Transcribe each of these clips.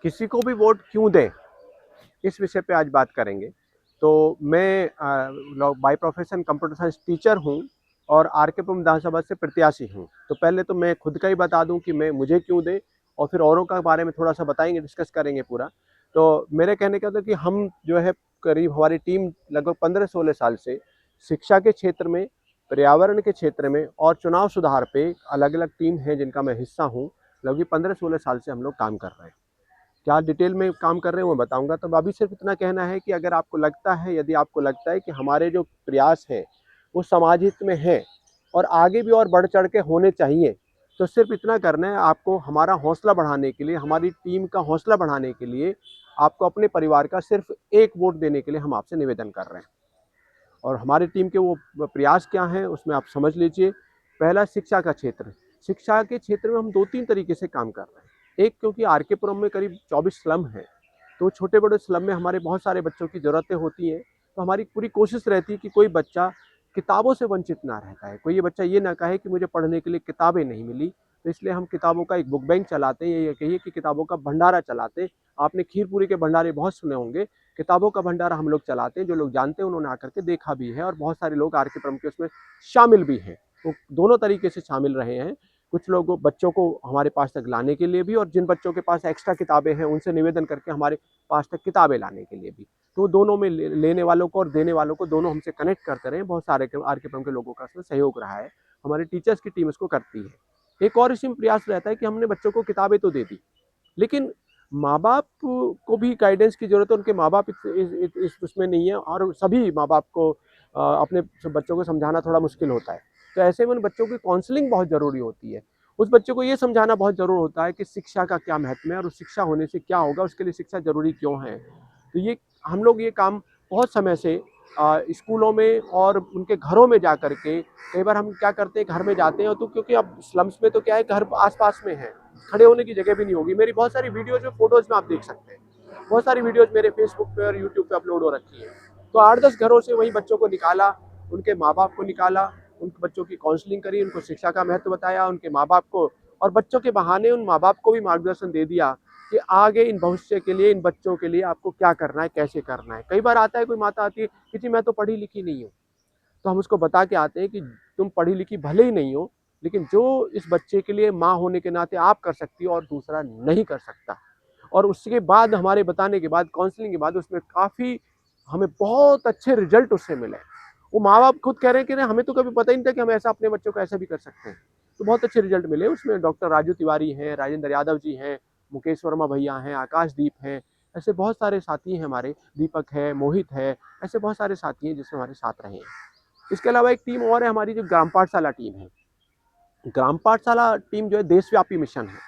किसी को भी वोट क्यों दें, इस विषय पे आज बात करेंगे। तो मैं by profession computer science teacher हूँ और आर.के.पुरम विधानसभा से प्रत्याशी हूँ। तो पहले तो मैं खुद का ही बता दूँ कि मैं मुझे क्यों दें, और फिर औरों का बारे में थोड़ा-सा बताएँगे, डिस्कस करेंगे पूरा। तो मेरे कहने का था कि हम जो है करीब हमारी टीम लगभग 15-16 साल से शिक्षा के क्षेत्र में, पर्यावरण के क्षेत्र में और चुनाव सुधार पे अलग-अलग टीम है जिनका मैं हिस्सा हूँ। लगभग 15-16 साल से हम लोग काम कर रहे हैं। क्या डिटेल में काम कर रहे हैं वो बताऊँगा। तो अभी सिर्फ इतना कहना है कि अगर आपको लगता है, यदि आपको लगता है कि हमारे जो प्रयास हैं वो समाज हित में है और आगे भी और बढ़ चढ़ के होने चाहिए, तो सिर्फ इतना करना है आपको। हमारा हौसला बढ़ाने के लिए, हमारी टीम का हौसला बढ़ाने के लिए आपको अपने परिवार का सिर्फ 1 वोट देने के लिए हम आपसे निवेदन कर रहे हैं। और हमारी टीम के वो प्रयास क्या हैं उसमें आप समझ लीजिए। पहला, शिक्षा का क्षेत्र। शिक्षा के क्षेत्र में हम 2-3 तरीके से काम कर रहे हैं। एक, क्योंकि आर.के.पुरम में करीब 24 स्लम हैं, तो छोटे-बड़े स्लम में हमारे बहुत सारे बच्चों की ज़रूरतें होती हैं। तो हमारी पूरी कोशिश रहती है कि कोई बच्चा किताबों से वंचित ना रहता है। कोई ये बच्चा ये ना कहे कि मुझे पढ़ने के लिए किताबें नहीं मिली। तो इसलिए हम किताबों का एक बुक बैंक चलाते हैं, या ये कहिए कि किताबों का भंडारा चलाते हैं। आपने खीर-पूरी के भंडारे बहुत सुने होंगे। किताबों का भंडारा हम लोग चलाते हैं। जो लोग जानते हैं उन्होंने आकर के देखा भी है, और बहुत सारे लोग आर.के.पुरम के उसमें शामिल भी हैं। तो दोनों तरीके से शामिल रहे हैं। कुछ लोग बच्चों को हमारे पास तक लाने के लिए भी, और जिन बच्चों के पास एक्स्ट्रा किताबें हैं उनसे निवेदन करके हमारे पास तक किताबें लाने के लिए भी। तो दोनों में लेने वालों को और देने वालों को दोनों हमसे कनेक्ट करते रहे। बहुत सारे आर.के.पुरम के लोगों का इसमें सहयोग रहा है। हमारे टीचर्स की टीम इसको करती है। एक और इसमें प्रयास रहता है कि हमने बच्चों को किताबें तो दे दी, लेकिन माँ-बाप को भी गाइडेंस की ज़रूरत है। उनके माँ-बाप इस उसमें नहीं है, और सभी माँ-बाप को अपने बच्चों को समझाना थोड़ा मुश्किल होता है। तो ऐसे में उन बच्चों की काउंसलिंग बहुत ज़रूरी होती है। उस बच्चे को ये समझाना बहुत ज़रूर होता है कि शिक्षा का क्या महत्व है और उस शिक्षा होने से क्या होगा, उसके लिए शिक्षा ज़रूरी क्यों है। तो ये हम लोग ये काम बहुत समय से स्कूलों में और उनके घरों में जा कर के, कई बार हम क्या करते हैं, घर में जाते हैं तो, क्योंकि अब स्लम्स में तो क्या है, घर आस-पास में है, खड़े होने की जगह भी नहीं होगी। मेरी बहुत सारी वीडियोज़ में, फ़ोटोज़ में आप देख सकते हैं। बहुत सारी वीडियोज़ मेरे फ़ेसबुक पे और यूट्यूब पे अपलोड हो रखी हैं। तो 8-10 घरों से वहीं बच्चों को निकाला, उनके माँ-बाप को निकाला, उन बच्चों की काउंसलिंग करी, उनको शिक्षा का महत्व बताया, उनके माँ-बाप को, और बच्चों के बहाने उन माँ-बाप को भी मार्गदर्शन दे दिया कि आगे इन भविष्य के लिए, इन बच्चों के लिए आपको क्या करना है, कैसे करना है। कई बार आता है, कोई माता आती है कि जी मैं तो पढ़ी-लिखी नहीं हूँ। तो हम उसको बता के आते हैं कि तुम पढ़ी-लिखी भले ही नहीं हो, लेकिन जो इस बच्चे के लिए माँ होने के नाते आप कर सकती हो और दूसरा नहीं कर सकता। और उसके बाद, हमारे बताने के बाद, काउंसलिंग के बाद, उसमें काफ़ी हमें बहुत अच्छे रिजल्ट उससे मिले। वो माँ-बाप खुद कह रहे हैं कि नहीं, हमें तो कभी पता ही नहीं था कि हम ऐसा अपने बच्चों को ऐसा भी कर सकते हैं। तो बहुत अच्छे रिजल्ट मिले उसमें। डॉक्टर राजू तिवारी हैं, राजेंद्र यादव जी हैं, मुकेश वर्मा भैया हैं, आकाशदीप हैं, ऐसे बहुत सारे साथी हैं हमारे, दीपक है, मोहित है, ऐसे बहुत सारे साथी हैं जिसमें हमारे साथ रहे हैं। इसके अलावा एक टीम और है हमारी, जो ग्राम पाठशाला टीम है। ग्राम पाठशाला टीम जो है देशव्यापी मिशन है।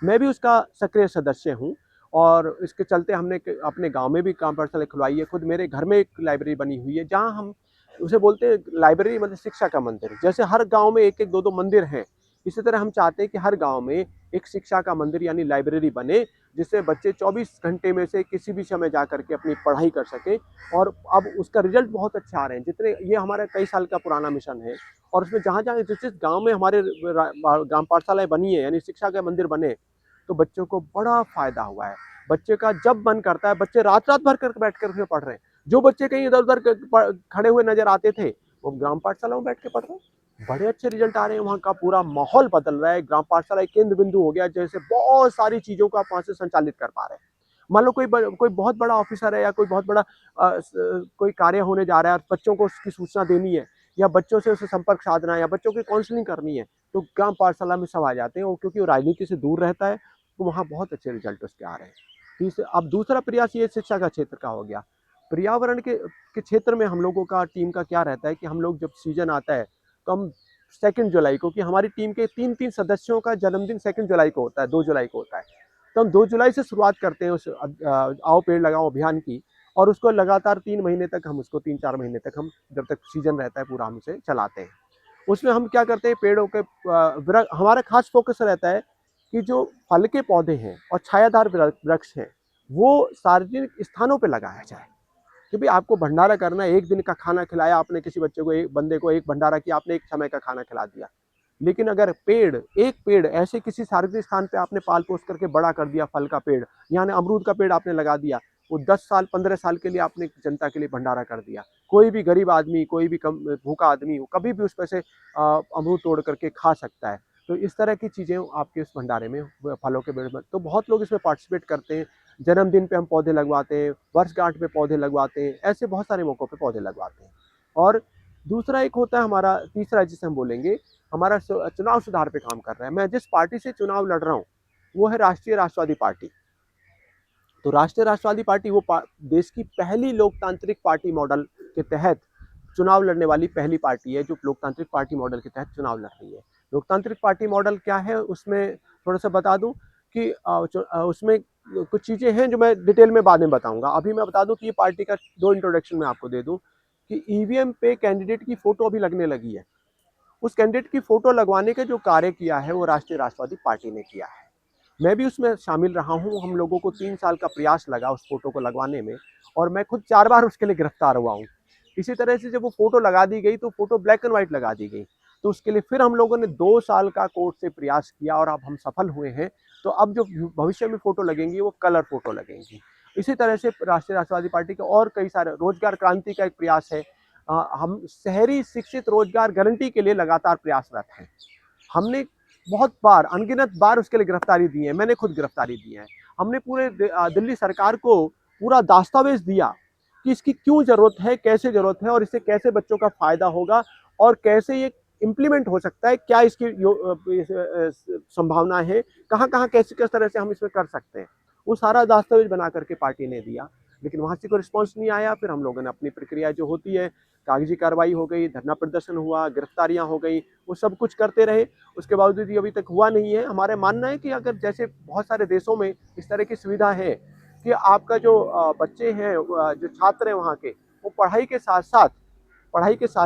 मैं भी उसका सक्रिय सदस्य हूँ, और इसके चलते हमने अपने गांव में भी ग्राम पाठशाला खुलवाई है। खुद मेरे घर में एक लाइब्रेरी बनी हुई है, जहाँ हम उसे बोलते हैं लाइब्रेरी, मतलब शिक्षा का मंदिर। जैसे हर गांव में एक एक दो दो मंदिर हैं, इसी तरह हम चाहते हैं कि हर गांव में एक शिक्षा का मंदिर यानी लाइब्रेरी बने, जिससे बच्चे 24 घंटे में से किसी भी समय जा करके अपनी पढ़ाई कर सकें। और अब उसका रिजल्ट बहुत अच्छा आ रहे हैं। जितने, ये हमारा कई साल का पुराना मिशन है, और उसमें जहाँ-जहाँ, जिस-जिस गाँव में हमारे ग्राम पाठशालाएँ बनी है, यानी शिक्षा के मंदिर बने, तो बच्चों को बड़ा फ़ायदा हुआ है। बच्चे का जब मन करता है, बच्चे रात-रात भर कर बैठ कर के पढ़ रहे हैं। जो बच्चे कहीं इधर-उधर खड़े हुए नज़र आते थे, वो ग्राम पाठशाला में बैठ के पढ़ रहे हैं। बड़े अच्छे रिजल्ट आ रहे हैं, वहाँ का पूरा माहौल बदल रहा है। ग्राम पाठशाला एक केंद्र बिंदु हो गया, जैसे बहुत सारी चीज़ों को आप वहाँ से संचालित कर पा रहे हैं। मान लो कोई बहुत बड़ा ऑफिसर है, या कोई बहुत बड़ा कोई कार्य होने जा रहा है, बच्चों को उसकी सूचना देनी है, या बच्चों से उसे संपर्क साधना है, या बच्चों की काउंसलिंग करनी है, तो ग्राम पाठशाला में सब आ जाते हैं। और क्योंकि वो राजनीति से दूर रहता है, तो वहाँ बहुत अच्छे रिजल्ट उसके आ रहे हैं। अब दूसरा प्रयास ये शिक्षा का क्षेत्र का हो गया। पर्यावरण के क्षेत्र में हम लोगों का, टीम का क्या रहता है कि हम लोग, जब सीजन आता है, तो हम 2 जुलाई को, कि हमारी टीम के 3-3 सदस्यों का जन्मदिन 2 जुलाई को होता है, 2 जुलाई को होता है। तो हम 2 जुलाई से शुरुआत करते हैं उस आओ पेड़ लगाओ अभियान की, और उसको लगातार 3 महीने तक हम उसको, 3-4 महीने तक हम, जब तक सीजन रहता है पूरा, हम उसे चलाते हैं। उसमें हम क्या करते हैं, पेड़ों के हमारा खास फोकस रहता है कि जो फल के पौधे हैं और छायादार वृक्ष हैं, वो सार्वजनिक स्थानों पे लगाया जाए। कि भाई आपको भंडारा करना है, एक दिन का खाना खिलाया आपने किसी बच्चे को, एक बंदे को एक भंडारा किया, आपने एक समय का खाना खिला दिया। लेकिन अगर पेड़, एक पेड़ ऐसे किसी सार्वजनिक स्थान पे आपने पाल पोस करके बड़ा कर दिया, फल का पेड़, यानी अमरूद का पेड़ आपने लगा दिया, वो 10 साल 15 साल के लिए आपने जनता के लिए भंडारा कर दिया। कोई भी गरीब आदमी, कोई भी कम भूखा आदमी हो, कभी भी उस पे से अमरूद तोड़ करके खा सकता है। तो इस तरह की चीज़ें आपके उस भंडारे में, फलों के पेड़ में, तो बहुत लोग इसमें पार्टिसिपेट करते हैं। जन्मदिन पे हम पौधे लगवाते हैं, वर्षगांठ पे पौधे लगवाते हैं, ऐसे बहुत सारे मौक़ों पे पौधे लगवाते हैं। और दूसरा एक होता है हमारा, तीसरा जिसे हम बोलेंगे, हमारा चुनाव सुधार पे काम कर रहा है। मैं जिस पार्टी से चुनाव लड़ रहा हूँ, वो है राष्ट्रीय राष्ट्रवादी पार्टी। तो राष्ट्रीय राष्ट्रवादी पार्टी वो देश की पहली लोकतांत्रिक पार्टी मॉडल के तहत चुनाव लड़ने वाली पहली पार्टी है, जो लोकतांत्रिक पार्टी मॉडल के तहत चुनाव लड़ रही है। लोकतांत्रिक पार्टी मॉडल क्या है, उसमें थोड़ा सा बता दूं कि उसमें कुछ चीज़ें हैं जो मैं डिटेल में बाद में बताऊंगा। अभी मैं बता दूं कि ये पार्टी का 2 इंट्रोडक्शन मैं आपको दे दूं कि ईवीएम पे कैंडिडेट की फ़ोटो अभी लगने लगी है। उस कैंडिडेट की फ़ोटो लगवाने का जो कार्य किया है, वो राष्ट्रीय राष्ट्रवादी पार्टी ने किया है। मैं भी उसमें शामिल रहा हूँ। हम लोगों को 3 साल का प्रयास लगा उस फ़ोटो को लगवाने में, और मैं खुद 4 बार उसके लिए गिरफ्तार हुआ हूँ। इसी तरह से जब वो फ़ोटो लगा दी गई, तो फ़ोटो ब्लैक एंड व्हाइट लगा दी गई। तो उसके लिए फिर हम लोगों ने 2 साल का कोर्ट से प्रयास किया, और अब हम सफल हुए हैं। तो अब जो भविष्य में फ़ोटो लगेंगी, वो कलर फ़ोटो लगेंगी। इसी तरह से राष्ट्रीय राष्ट्रवादी पार्टी के और कई सारे, रोजगार क्रांति का एक प्रयास है। हम शहरी शिक्षित रोजगार गारंटी के लिए लगातार प्रयासरत हैं। हमने बहुत बार, अनगिनत बार उसके लिए गिरफ्तारी दी है, मैंने खुद गिरफ्तारी दी है। हमने पूरे दिल्ली सरकार को पूरा दस्तावेज दिया कि इसकी क्यों ज़रूरत है, कैसे ज़रूरत है, और इससे कैसे बच्चों का फ़ायदा होगा, और कैसे ये इम्प्लीमेंट हो सकता है, क्या इसकी संभावना है, कहाँ कहाँ कैसे किस तरह से हम इसमें कर सकते हैं। वो सारा दस्तावेज बना करके पार्टी ने दिया, लेकिन वहाँ से कोई रिस्पॉन्स नहीं आया। फिर हम लोगों ने अपनी प्रक्रिया जो होती है, कागजी कार्रवाई हो गई, धरना प्रदर्शन हुआ, गिरफ्तारियाँ हो गई, वो सब कुछ करते रहे। उसके बावजूद ये अभी तक हुआ नहीं है। हमारा मानना है कि अगर जैसे बहुत सारे देशों में इस तरह की सुविधा है कि आपका जो बच्चे हैं, जो छात्र हैं वहाँ के, वो पढ़ाई के साथ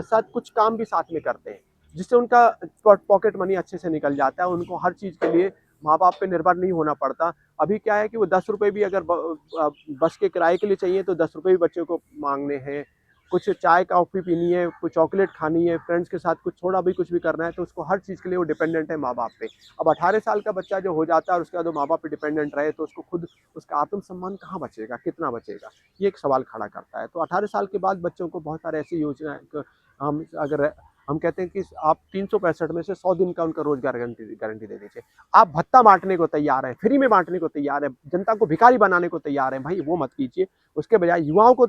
साथ कुछ काम भी साथ में करते हैं, जिससे उनका पॉकेट मनी अच्छे से निकल जाता है। उनको हर चीज़ के लिए माँ बाप पे निर्भर नहीं होना पड़ता। अभी क्या है कि वो 10 रुपये भी अगर बस के किराए के लिए चाहिए, तो 10 रुपये भी बच्चों को मांगने हैं। कुछ चाय कॉफ़ी पीनी है, कुछ चॉकलेट खानी है, फ्रेंड्स के साथ कुछ थोड़ा भी कुछ भी करना है, तो उसको हर चीज़ के लिए वो डिपेंडेंट है माँ बाप पे। अब 18 साल का बच्चा जो हो जाता है, और उसके बाद वो माँ बाप पे डिपेंडेंट रहे, तो उसको खुद उसका आत्मसम्मान कहाँ बचेगा, कितना बचेगा, ये एक सवाल खड़ा करता है। तो 18 साल के बाद बच्चों को बहुत सारे ऐसी योजनाएं, हम अगर हम कहते हैं कि आप 365 में से 100 दिन का उनका रोजगार गारंटी दे दीजिए। आप भत्ता बांटने को तैयार हैं, फ्री में बांटने को तैयार हैं, जनता को भिखारी बनाने को तैयार हैं, भाई वो मत कीजिए। उसके बजाय युवाओं को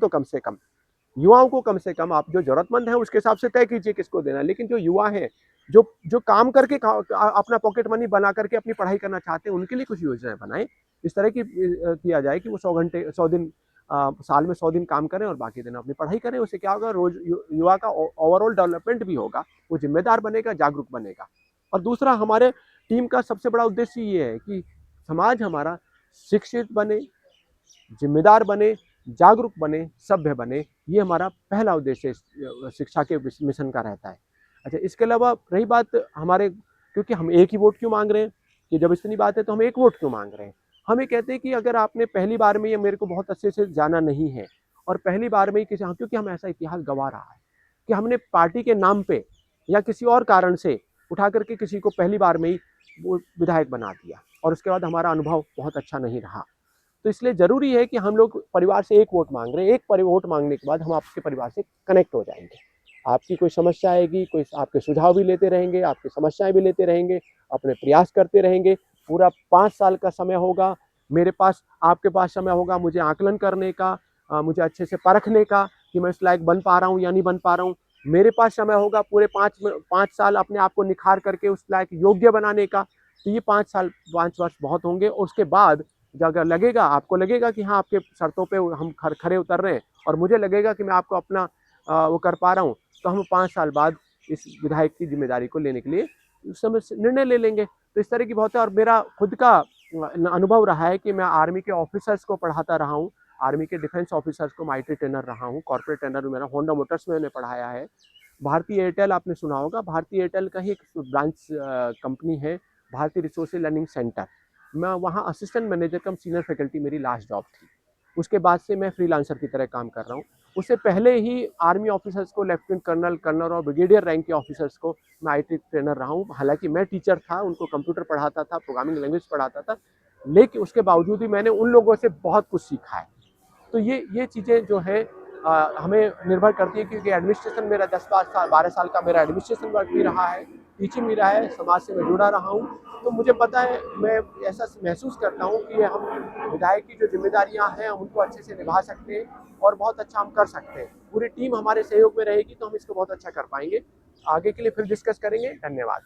कम से कम आप जो जरूरतमंद है उसके हिसाब से तय कीजिए किसको देना है। लेकिन जो युवा हैं, जो जो काम करके अपना पॉकेट मनी बना करके अपनी पढ़ाई करना चाहते हैं, उनके लिए कुछ योजनाएं बनाएं। इस तरह की किया जाए कि वो 100 दिन, साल में 100 दिन काम करें, और बाकी दिन अपनी पढ़ाई करें। उससे क्या होगा, रोज युवा का ओवरऑल डेवलपमेंट भी होगा, वो जिम्मेदार बनेगा, जागरूक बनेगा। और दूसरा, हमारे टीम का सबसे बड़ा उद्देश्य ये है कि समाज हमारा शिक्षित बने, जिम्मेदार बने, जागरूक बने, सभ्य बने। ये हमारा पहला उद्देश्य शिक्षा के मिशन का रहता है। अच्छा, इसके अलावा रही बात हमारे, क्योंकि हम एक ही वोट क्यों मांग रहे हैं, कि जब इतनी बात है तो हम एक वोट क्यों मांग रहे हैं। हम ये कहते हैं कि अगर आपने पहली बार में, ये मेरे को बहुत अच्छे से जाना नहीं है, और पहली बार में ही किसी, क्योंकि हम ऐसा इतिहास गंवा रहा है कि हमने पार्टी के नाम पे या किसी और कारण से उठा करके किसी को पहली बार में ही वो विधायक बना दिया, और उसके बाद हमारा अनुभव बहुत अच्छा नहीं रहा। तो इसलिए ज़रूरी है कि हम लोग परिवार से एक वोट मांग रहे हैं। एक वोट मांगने के बाद हम आपके परिवार से कनेक्ट हो जाएंगे। आपकी कोई समस्या आएगी, कोई आपके सुझाव भी लेते रहेंगे, आपकी समस्याएं भी लेते रहेंगे, अपने प्रयास करते रहेंगे। पूरा 5 साल का समय होगा मेरे पास, आपके पास समय होगा मुझे आकलन करने का, मुझे अच्छे से परखने का कि मैं इस लायक बन पा रहा हूँ या नहीं बन पा रहा हूँ। मेरे पास समय होगा पूरे 5 साल अपने आप को निखार करके उस लायक योग्य बनाने का। तो ये 5 वर्ष बहुत होंगे। और उसके बाद अगर लगेगा, आपको लगेगा कि हाँ, आपके शर्तों पे हम खरे उतर रहे हैं, और मुझे लगेगा कि मैं आपको अपना वो कर पा रहा हूँ, तो हम 5 साल बाद इस विधायक की जिम्मेदारी को लेने के लिए उस समय निर्णय ले लेंगे। तो इस तरह की बहुत है। और मेरा खुद का अनुभव रहा है कि मैं आर्मी के ऑफिसर्स को पढ़ाता रहा हूँ, आर्मी के डिफेंस ऑफिसर्स को मैं IT ट्रेनर रहा हूँ, कॉर्पोरेट ट्रेनर मेरा होंडा मोटर्स में मैंने पढ़ाया है। भारतीय एयरटेल आपने सुना होगा, भारतीय एयरटेल का ही एक ब्रांच कंपनी है, भारतीय रिसोर्स लर्निंग सेंटर। मैं वहाँ असिस्टेंट मैनेजर कम सीनियर फैकल्टी, मेरी लास्ट जॉब थी। उसके बाद से मैं फ्रीलांसर की तरह काम कर रहा हूँ। उससे पहले ही आर्मी ऑफिसर्स को, लेफ्टिनेंट कर्नल, कर्नल और ब्रिगेडियर रैंक के ऑफिसर्स को मैं आईटी ट्रेनर रहा हूँ। हालांकि मैं टीचर था, उनको कंप्यूटर पढ़ाता था, प्रोग्रामिंग लैंग्वेज पढ़ाता था, लेकिन उसके बावजूद भी मैंने उन लोगों से बहुत कुछ सीखा है। तो ये चीज़ें जो है हमें निर्भर करती है, क्योंकि एडमिनिस्ट्रेशन मेरा 12 साल का मेरा एडमिनिस्ट्रेशन वर्क भी रहा है, टीचिंग भी रहा है, समाज से मैं जुड़ा रहा हूँ। तो मुझे पता है, मैं ऐसा महसूस करता हूँ कि हम विधायक की जो जिम्मेदारियाँ हैं, हम उनको अच्छे से निभा सकते हैं और बहुत अच्छा हम कर सकते हैं। पूरी टीम हमारे सहयोग में रहेगी तो हम इसको बहुत अच्छा कर पाएंगे। आगे के लिए फिर डिस्कस करेंगे। धन्यवाद।